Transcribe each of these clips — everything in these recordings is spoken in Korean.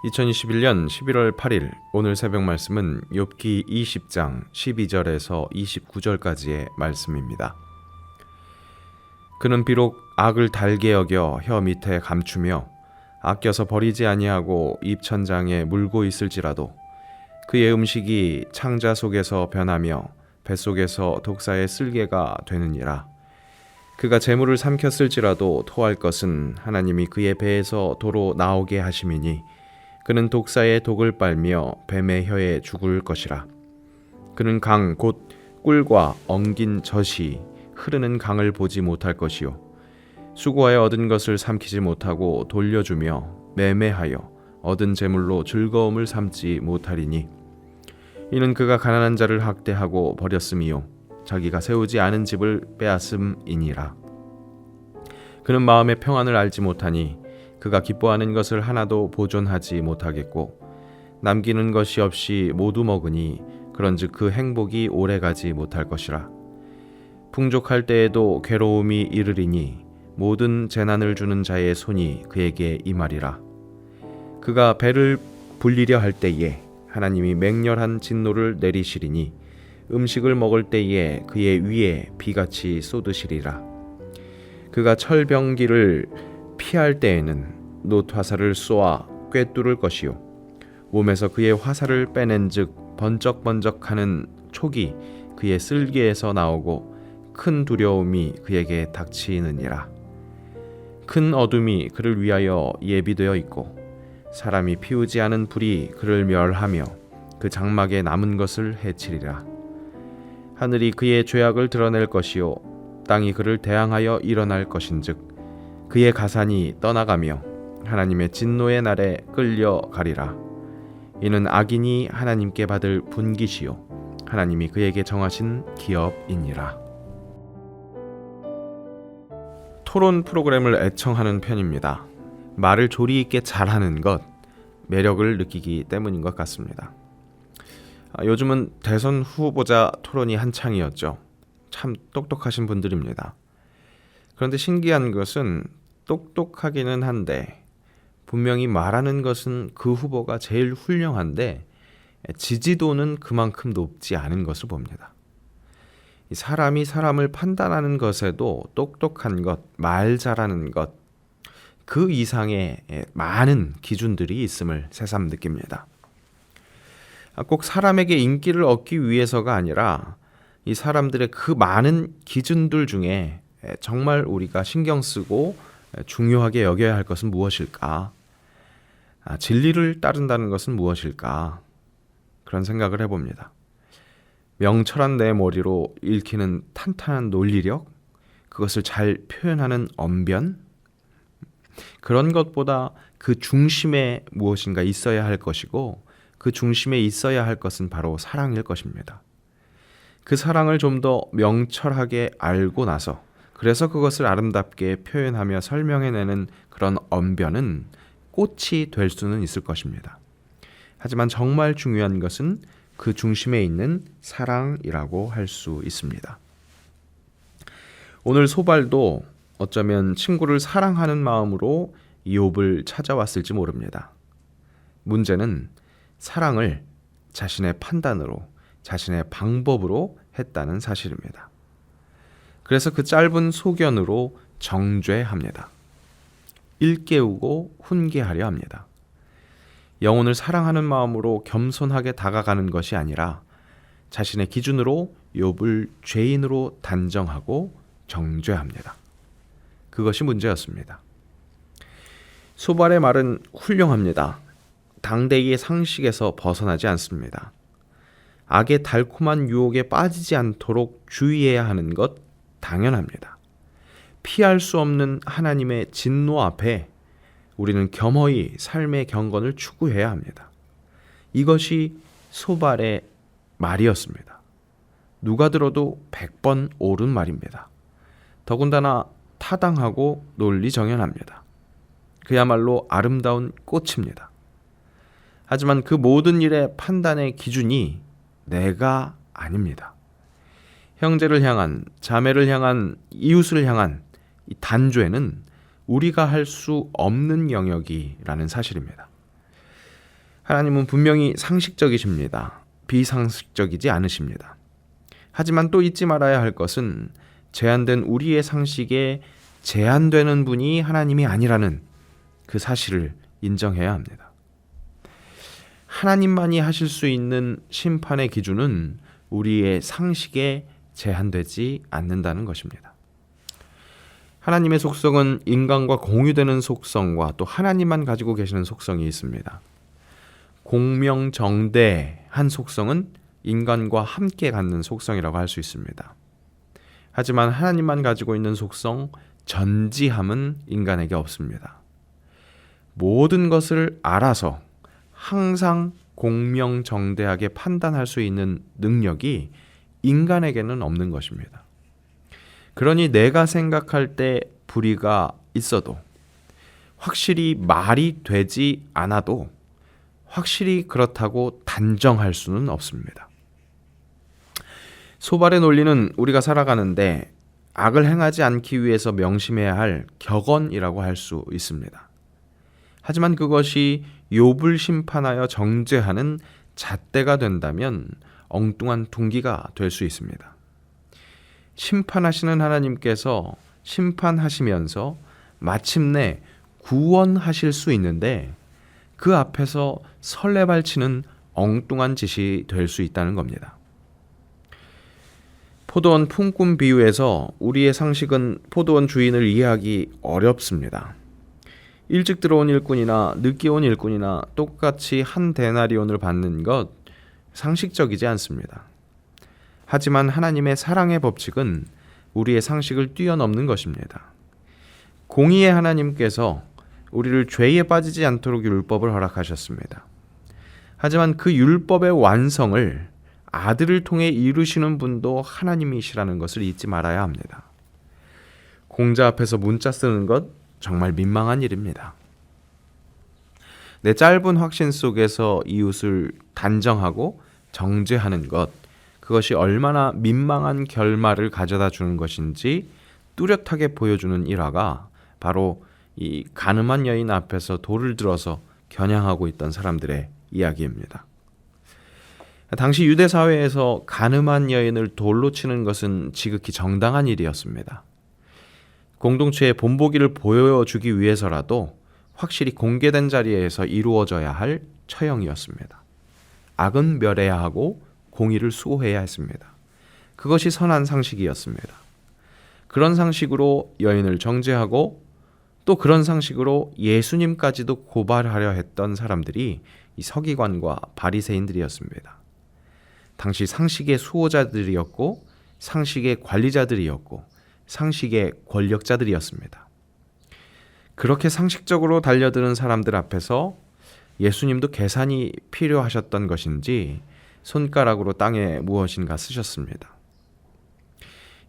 2021년 11월 8일 오늘 새벽 말씀은 욥기 20장 12절에서 29절까지의 말씀입니다. 그는 비록 악을 달게 여겨 혀 밑에 감추며 아껴서 버리지 아니하고 입천장에 물고 있을지라도 그의 음식이 창자 속에서 변하며 뱃속에서 독사의 쓸개가 되느니라. 그가 재물을 삼켰을지라도 토할 것은 하나님이 그의 배에서 도로 나오게 하심이니 그는 독사의 독을 빨며 뱀의 혀에 죽을 것이라. 그는 강 곧 꿀과 엉긴 젖이 흐르는 강을 보지 못할 것이요 수고하여 얻은 것을 삼키지 못하고 돌려주며 매매하여 얻은 재물로 즐거움을 삼지 못하리니 이는 그가 가난한 자를 학대하고 버렸음이요 자기가 세우지 않은 집을 빼앗음이니라. 그는 마음의 평안을 알지 못하니 그가 기뻐하는 것을 하나도 보존하지 못하겠고 남기는 것이 없이 모두 먹으니 그런즉 그 행복이 오래가지 못할 것이라. 풍족할 때에도 괴로움이 이르리니 모든 재난을 주는 자의 손이 그에게 임하리라. 그가 배를 불리려 할 때에 하나님이 맹렬한 진노를 내리시리니 음식을 먹을 때에 그의 위에 비같이 쏟으시리라. 그가 철병기를 피할 때에는 놋화살을 쏘아 꿰뚫을 것이요 몸에서 그의 화살을 빼낸즉 번쩍번쩍하는 촉이 그의 쓸개에서 나오고 큰 두려움이 그에게 닥치느니라. 큰 어둠이 그를 위하여 예비되어 있고 사람이 피우지 않은 불이 그를 멸하며 그 장막에 남은 것을 해치리라. 하늘이 그의 죄악을 드러낼 것이요 땅이 그를 대항하여 일어날 것인즉 그의 가산이 떠나가며 하나님의 진노의 날에 끌려가리라. 이는 악인이 하나님께 받을 분깃이요 하나님이 그에게 정하신 기업이니라. 토론 프로그램을 애청하는 편입니다. 말을 조리 있게 잘하는 것, 매력을 느끼기 때문인 것 같습니다. 요즘은 대선 후보자 토론이 한창이었죠. 참 똑똑하신 분들입니다. 그런데 신기한 것은 똑똑하기는 한데 분명히 말하는 것은 그 후보가 제일 훌륭한데 지지도는 그만큼 높지 않은 것을 봅니다. 사람이 사람을 판단하는 것에도 똑똑한 것, 말 잘하는 것, 그 이상의 많은 기준들이 있음을 새삼 느낍니다. 꼭 사람에게 인기를 얻기 위해서가 아니라 이 사람들의 그 많은 기준들 중에 정말 우리가 신경 쓰고 중요하게 여겨야 할 것은 무엇일까? 진리를 따른다는 것은 무엇일까? 그런 생각을 해봅니다. 명철한 내 머리로 읽히는 탄탄한 논리력, 그것을 잘 표현하는 언변, 그런 것보다 그 중심에 무엇인가 있어야 할 것이고 그 중심에 있어야 할 것은 바로 사랑일 것입니다. 그 사랑을 좀 더 명철하게 알고 나서 그래서 그것을 아름답게 표현하며 설명해내는 그런 언변은 꽃이 될 수는 있을 것입니다. 하지만 정말 중요한 것은 그 중심에 있는 사랑이라고 할 수 있습니다. 오늘 소발도 어쩌면 친구를 사랑하는 마음으로 이욥을 찾아왔을지 모릅니다. 문제는 사랑을 자신의 판단으로, 자신의 방법으로 했다는 사실입니다. 그래서 그 짧은 소견으로 정죄합니다. 일깨우고 훈계하려 합니다. 영혼을 사랑하는 마음으로 겸손하게 다가가는 것이 아니라 자신의 기준으로 욥을 죄인으로 단정하고 정죄합니다. 그것이 문제였습니다. 소발의 말은 훌륭합니다. 당대의 상식에서 벗어나지 않습니다. 악의 달콤한 유혹에 빠지지 않도록 주의해야 하는 것 당연합니다. 피할 수 없는 하나님의 진노 앞에 우리는 겸허히 삶의 경건을 추구해야 합니다. 이것이 소발의 말이었습니다. 누가 들어도 100번 옳은 말입니다. 더군다나 타당하고 논리정연합니다. 그야말로 아름다운 꽃입니다. 하지만 그 모든 일의 판단의 기준이 내가 아닙니다. 형제를 향한, 자매를 향한, 이웃을 향한 이 단죄는 우리가 할 수 없는 영역이라는 사실입니다. 하나님은 분명히 상식적이십니다. 비상식적이지 않으십니다. 하지만 또 잊지 말아야 할 것은 제한된 우리의 상식에 제한되는 분이 하나님이 아니라는 그 사실을 인정해야 합니다. 하나님만이 하실 수 있는 심판의 기준은 우리의 상식에 제한되지 않는다는 것입니다. 하나님의 속성은 인간과 공유되는 속성과 또 하나님만 가지고 계시는 속성이 있습니다. 공명정대한 속성은 인간과 함께 갖는 속성이라고 할 수 있습니다. 하지만 하나님만 가지고 있는 속성, 전지함은 인간에게 없습니다. 모든 것을 알아서 항상 공명정대하게 판단할 수 있는 능력이 인간에게는 없는 것입니다. 그러니 내가 생각할 때 불의가 있어도 확실히 말이 되지 않아도 확실히 그렇다고 단정할 수는 없습니다. 소발의 논리는 우리가 살아가는데 악을 행하지 않기 위해서 명심해야 할 격언이라고 할 수 있습니다. 하지만 그것이 욥을 심판하여 정죄하는 잣대가 된다면 엉뚱한 둥기가 될 수 있습니다. 심판하시는 하나님께서 심판하시면서 마침내 구원하실 수 있는데 그 앞에서 설레발치는 엉뚱한 짓이 될 수 있다는 겁니다. 포도원 품꾼 비유에서 우리의 상식은 포도원 주인을 이해하기 어렵습니다. 일찍 들어온 일꾼이나 늦게 온 일꾼이나 똑같이 한 데나리온을 받는 것 상식적이지 않습니다. 하지만 하나님의 사랑의 법칙은 우리의 상식을 뛰어넘는 것입니다. 공의의 하나님께서 우리를 죄에 빠지지 않도록 율법을 허락하셨습니다. 하지만 그 율법의 완성을 아들을 통해 이루시는 분도 하나님이시라는 것을 잊지 말아야 합니다. 공자 앞에서 문자 쓰는 것 정말 민망한 일입니다. 내 짧은 확신 속에서 이웃을 단정하고 정죄하는 것, 그것이 얼마나 민망한 결말을 가져다 주는 것인지 뚜렷하게 보여주는 일화가 바로 이 가늠한 여인 앞에서 돌을 들어서 겨냥하고 있던 사람들의 이야기입니다. 당시 유대 사회에서 가늠한 여인을 돌로 치는 것은 지극히 정당한 일이었습니다. 공동체의 본보기를 보여주기 위해서라도 확실히 공개된 자리에서 이루어져야 할 처형이었습니다. 악은 멸해야 하고 공의를 수호해야 했습니다. 그것이 선한 상식이었습니다. 그런 상식으로 여인을 정죄하고 또 그런 상식으로 예수님까지도 고발하려 했던 사람들이 이 서기관과 바리새인들이었습니다. 당시 상식의 수호자들이었고 상식의 관리자들이었고 상식의 권력자들이었습니다. 그렇게 상식적으로 달려드는 사람들 앞에서 예수님도 계산이 필요하셨던 것인지 손가락으로 땅에 무엇인가 쓰셨습니다.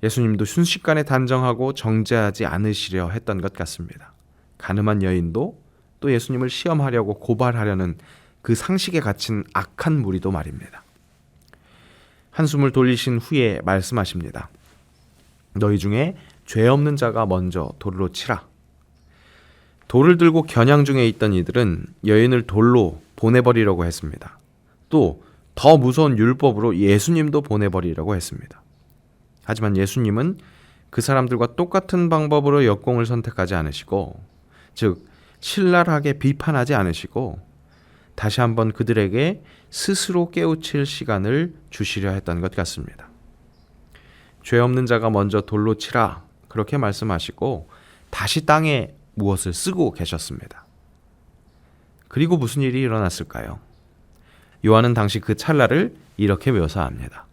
예수님도 순식간에 단정하고 정죄하지 않으시려 했던 것 같습니다. 가늠한 여인도 또 예수님을 시험하려고 고발하려는 그 상식에 갇힌 악한 무리도 말입니다. 한숨을 돌리신 후에 말씀하십니다. 너희 중에 죄 없는 자가 먼저 돌로 치라. 돌을 들고 겨냥 중에 있던 이들은 여인을 돌로 보내버리려고 했습니다. 또 더 무서운 율법으로 예수님도 보내버리려고 했습니다. 하지만 예수님은 그 사람들과 똑같은 방법으로 역공을 선택하지 않으시고, 즉 신랄하게 비판하지 않으시고 다시 한번 그들에게 스스로 깨우칠 시간을 주시려 했던 것 같습니다. 죄 없는 자가 먼저 돌로 치라, 그렇게 말씀하시고 다시 땅에 무엇을 쓰고 계셨습니다. 그리고 무슨 일이 일어났을까요? 요한은 당시 그 찰나를 이렇게 묘사합니다.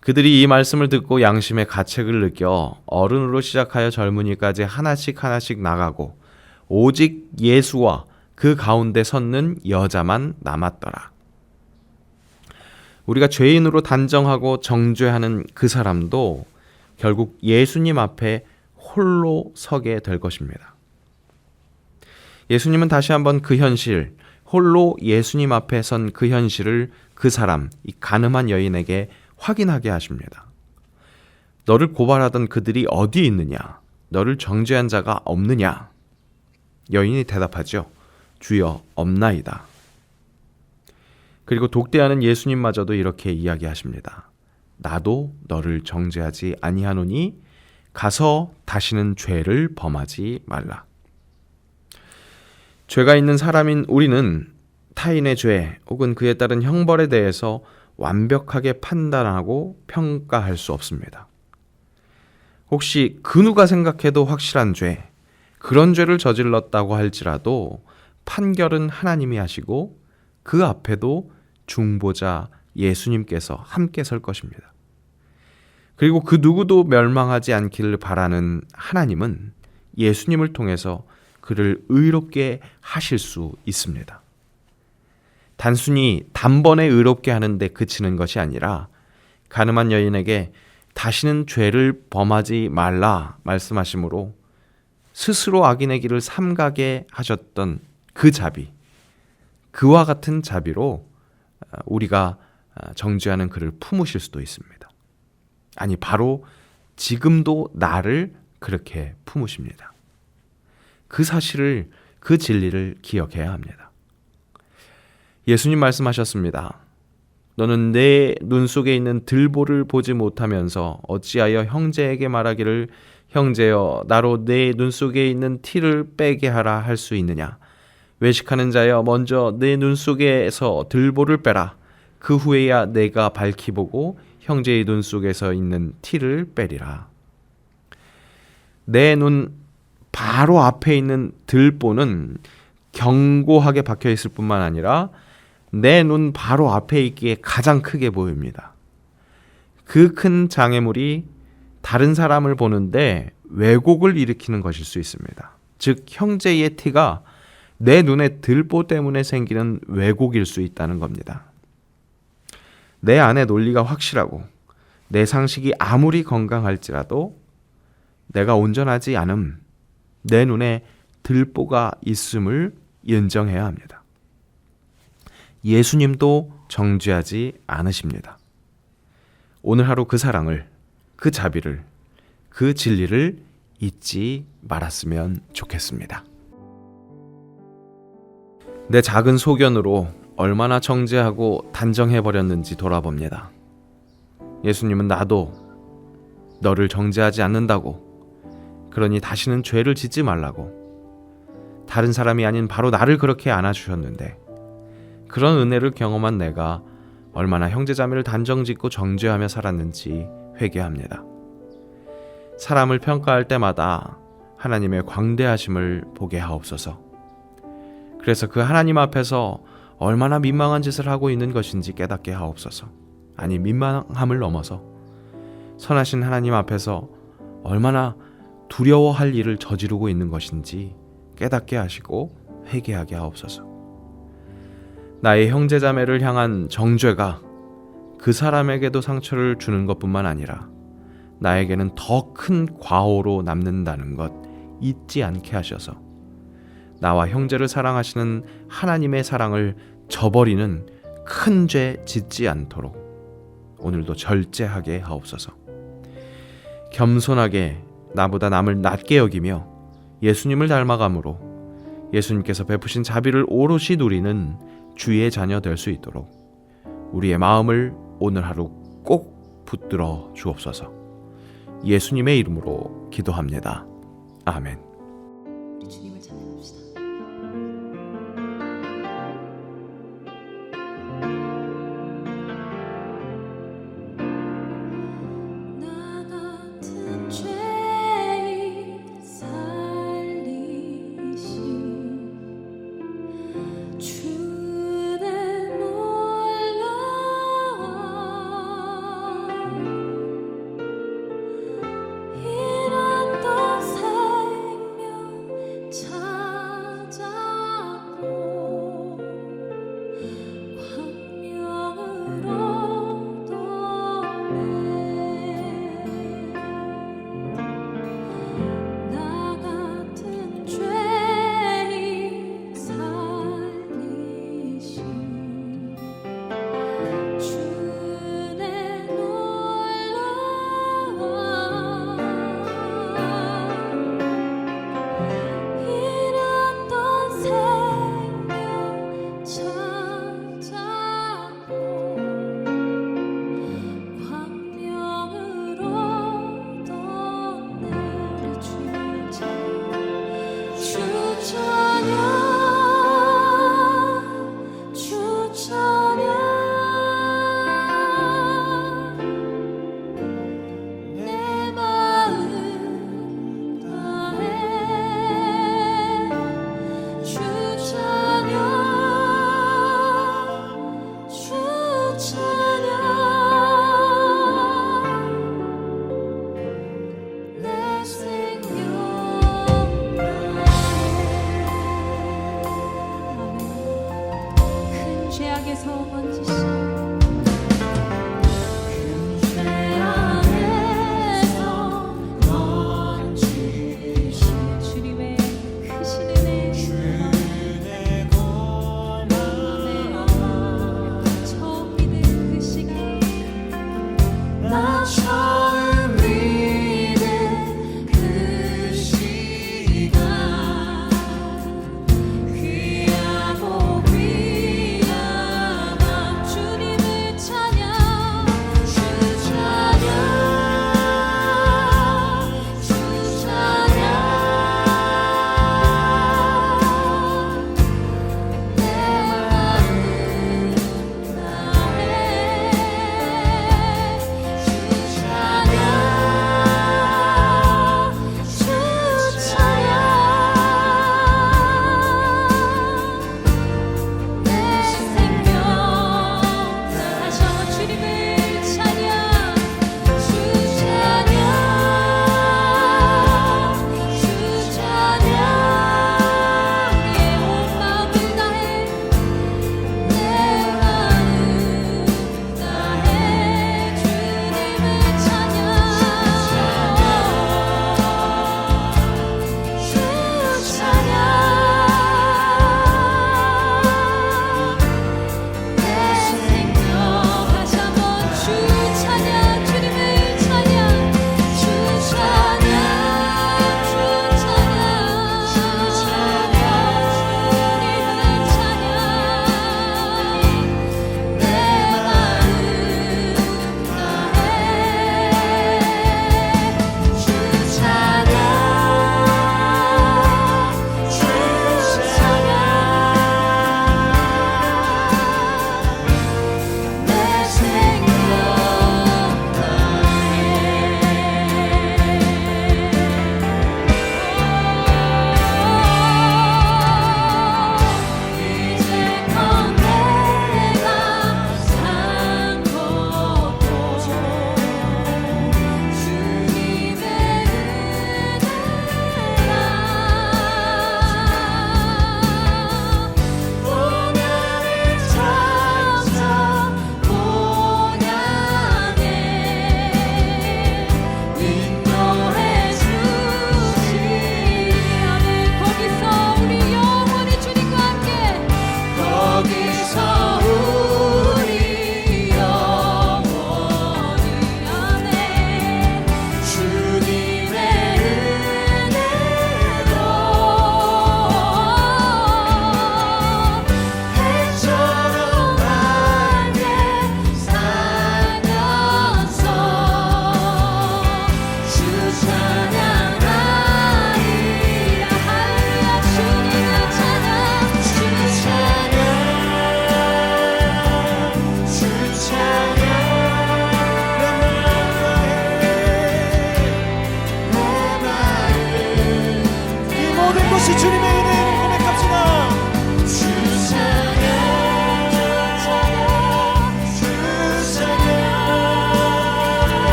그들이 이 말씀을 듣고 양심의 가책을 느껴 어른으로 시작하여 젊은이까지 하나씩 나가고 오직 예수와 그 가운데 섰는 여자만 남았더라. 우리가 죄인으로 단정하고 정죄하는 그 사람도 결국 예수님 앞에 홀로 서게 될 것입니다. 예수님은 다시 한번 그 현실, 홀로 예수님 앞에 선 그 현실을 그 사람, 이 가늠한 여인에게 확인하게 하십니다. 너를 고발하던 그들이 어디 있느냐? 너를 정죄한 자가 없느냐? 여인이 대답하죠. 주여, 없나이다. 그리고 독대하는 예수님마저도 이렇게 이야기하십니다. 나도 너를 정죄하지 아니하노니 가서 다시는 죄를 범하지 말라. 죄가 있는 사람인 우리는 타인의 죄 혹은 그에 따른 형벌에 대해서 완벽하게 판단하고 평가할 수 없습니다. 혹시 그 누가 생각해도 확실한 죄, 그런 죄를 저질렀다고 할지라도 판결은 하나님이 하시고 그 앞에도 중보자 예수님께서 함께 설 것입니다. 그리고 그 누구도 멸망하지 않기를 바라는 하나님은 예수님을 통해서 그를 의롭게 하실 수 있습니다. 단순히 단번에 의롭게 하는데 그치는 것이 아니라 가늠한 여인에게 다시는 죄를 범하지 말라 말씀하심으로 스스로 악인의 길을 삼가게 하셨던 그 자비, 그와 같은 자비로 우리가 정죄하는 그를 품으실 수도 있습니다. 아니, 바로 지금도 나를 그렇게 품으십니다. 그 사실을, 그 진리를 기억해야 합니다. 예수님 말씀하셨습니다. 너는 내 눈 속에 있는 들보를 보지 못하면서 어찌하여 형제에게 말하기를 형제여 나로 내 눈 속에 있는 티를 빼게 하라 할 수 있느냐. 외식하는 자여 먼저 내 눈 속에서 들보를 빼라. 그 후에야 내가 밝히 보고 형제의 눈 속에서 있는 티를 빼리라. 내 눈 바로 앞에 있는 들보는 견고하게 박혀 있을 뿐만 아니라 내 눈 바로 앞에 있기에 가장 크게 보입니다. 그 큰 장애물이 다른 사람을 보는데 왜곡을 일으키는 것일 수 있습니다. 즉 형제의 티가 내 눈의 들보 때문에 생기는 왜곡일 수 있다는 겁니다. 내 안의 논리가 확실하고 내 상식이 아무리 건강할지라도 내가 온전하지 않음, 내 눈에 들보가 있음을 인정해야 합니다. 예수님도 정죄하지 않으십니다. 오늘 하루 그 사랑을, 그 자비를, 그 진리를 잊지 말았으면 좋겠습니다. 내 작은 소견으로 얼마나 정죄하고 단정해버렸는지 돌아봅니다. 예수님은 나도 너를 정죄하지 않는다고, 그러니 다시는 죄를 짓지 말라고, 다른 사람이 아닌 바로 나를 그렇게 안아주셨는데 그런 은혜를 경험한 내가 얼마나 형제자매를 단정짓고 정죄하며 살았는지 회개합니다. 사람을 평가할 때마다 하나님의 광대하심을 보게 하옵소서. 그래서 그 하나님 앞에서 얼마나 민망한 짓을 하고 있는 것인지 깨닫게 하옵소서. 아니, 민망함을 넘어서 선하신 하나님 앞에서 얼마나 두려워할 일을 저지르고 있는 것인지 깨닫게 하시고 회개하게 하옵소서. 나의 형제자매를 향한 정죄가 그 사람에게도 상처를 주는 것뿐만 아니라 나에게는 더 큰 과오로 남는다는 것 잊지 않게 하셔서 나와 형제를 사랑하시는 하나님의 사랑을 저버리는 큰 죄 짓지 않도록 오늘도 절제하게 하옵소서. 겸손하게 나보다 남을 낮게 여기며 예수님을 닮아감으로 예수님께서 베푸신 자비를 오롯이 누리는 주의 자녀 될 수 있도록 우리의 마음을 오늘 하루 꼭 붙들어 주옵소서. 예수님의 이름으로 기도합니다. 아멘. 우리 주님을 찬양합시다. 나 같은 죄인 살리신 주를 몰라 잃었던 생명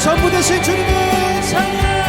전부 되신 주님을 찬양.